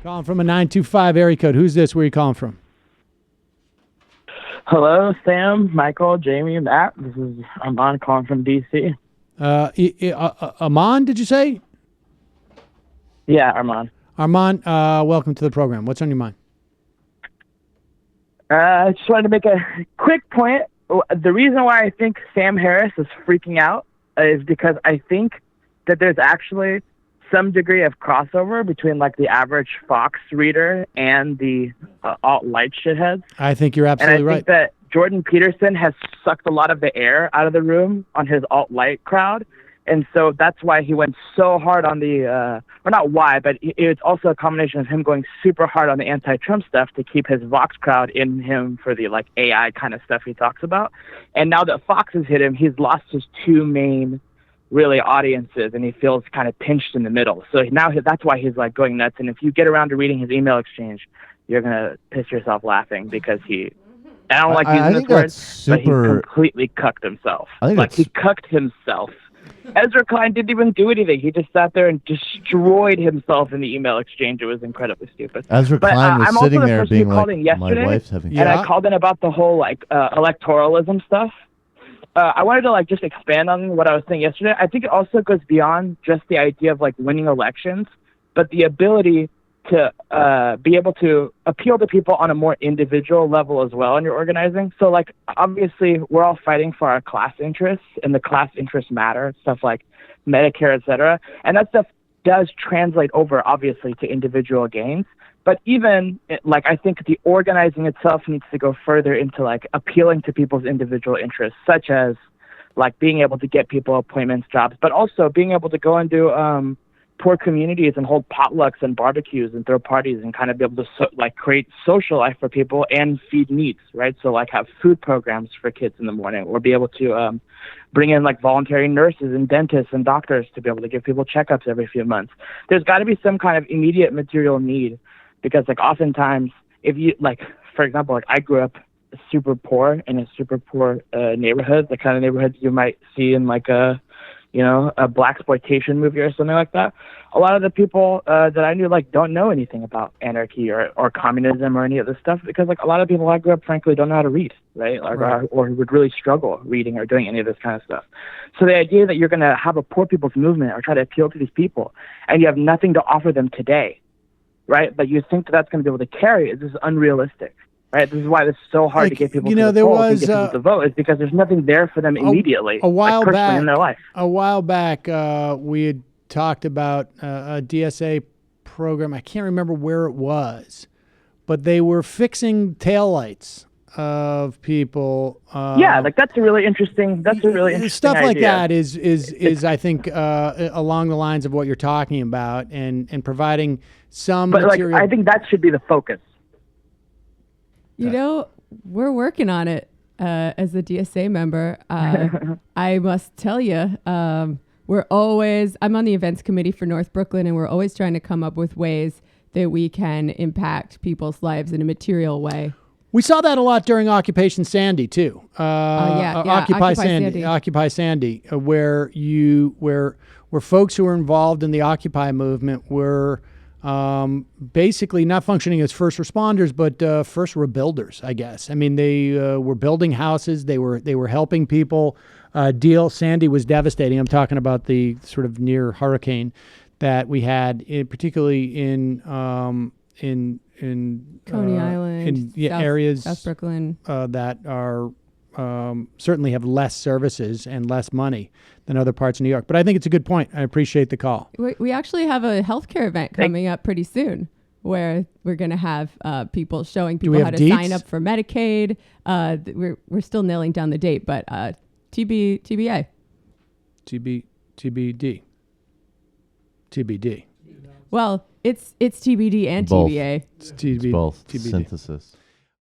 Calling from a 925 area code. Who's this? Where are you calling from? Hello, Sam, Michael, Jamie, Matt. This is Armand calling from D.C. Amon, did you say? Yeah, Armand. Armand, welcome to the program. What's on your mind? I just wanted to make a quick point. The reason why I think Sam Harris is freaking out is because I think that there's actually some degree of crossover between like the average Fox reader and the alt-light shitheads. I think you're absolutely right. And I think that Jordan Peterson has sucked a lot of the air out of the room on his alt-light crowd. And so that's why he went so hard on the, or not why, but it's also a combination of him going super hard on the anti-Trump stuff to keep his Vox crowd in him for the like AI kind of stuff he talks about. And now that Fox has hit him, he's lost his two main really audiences, and he feels kind of pinched in the middle. So now that's why he's like going nuts. And if you get around to reading his email exchange, you're going to piss yourself laughing because I don't like using this word, but he completely cucked himself. Like he cucked himself. Ezra Klein didn't even do anything. He just sat there and destroyed himself in the email exchange. It was incredibly stupid. Ezra Klein was sitting there being like, my wife's having... And I called in about the whole like electoralism stuff. I wanted to like just expand on what I was saying yesterday. I think it also goes beyond just the idea of like winning elections, but the ability to be able to appeal to people on a more individual level as well in your organizing. So like, obviously we're all fighting for our class interests, and the class interests matter, stuff like Medicare, et cetera. And that stuff does translate over obviously to individual gains. But even like, I think the organizing itself needs to go further into like appealing to people's individual interests, such as like being able to get people appointments, jobs, but also being able to go and do poor communities and hold potlucks and barbecues and throw parties and kind of be able to create social life for people and feed needs, right? So like have food programs for kids in the morning, or be able to bring in like voluntary nurses and dentists and doctors to be able to give people checkups every few months. There's got to be some kind of immediate material need, because like oftentimes if you like, for example, like I grew up super poor in a super poor neighborhood, the kind of neighborhoods you might see in like a blaxploitation movie or something like that. A lot of the people that I knew like don't know anything about anarchy or communism or any of this stuff, because like a lot of people I grew up frankly don't know how to read, right? Or would really struggle reading or doing any of this kind of stuff. So the idea that you're going to have a poor people's movement or try to appeal to these people and you have nothing to offer them today, right? But you think that that's going to be able to carry it. This is unrealistic. Right, this is why it's so hard to get people to the polls and get people to vote, is because there's nothing there for them immediately, a while back in their life. A while back, we had talked about a DSA program. I can't remember where it was, but they were fixing taillights of people. Yeah, like that's a really interesting. That's a really interesting stuff like idea. that is I think along the lines of what you're talking about, and providing some material. Like I think that should be the focus. You know, we're working on it as a DSA member. I must tell you, I'm on the events committee for North Brooklyn, and we're always trying to come up with ways that we can impact people's lives in a material way. We saw that a lot during Occupation Sandy too. Occupy Sandy, where folks who were involved in the Occupy movement were basically not functioning as first responders, but first rebuilders, I guess. I mean, they were building houses. They were helping people deal. Sandy was devastating. I'm talking about the sort of near hurricane that we had, particularly in Coney Island, areas South Brooklyn that are certainly have less services and less money than other parts of New York. But I think it's a good point. I appreciate the call. We actually have a healthcare event coming up pretty soon where we're going to have people showing people how to sign up for Medicaid. We're still nailing down the date, but TBD. Well, it's TBD and both. TBA. It's both. TBD. Synthesis.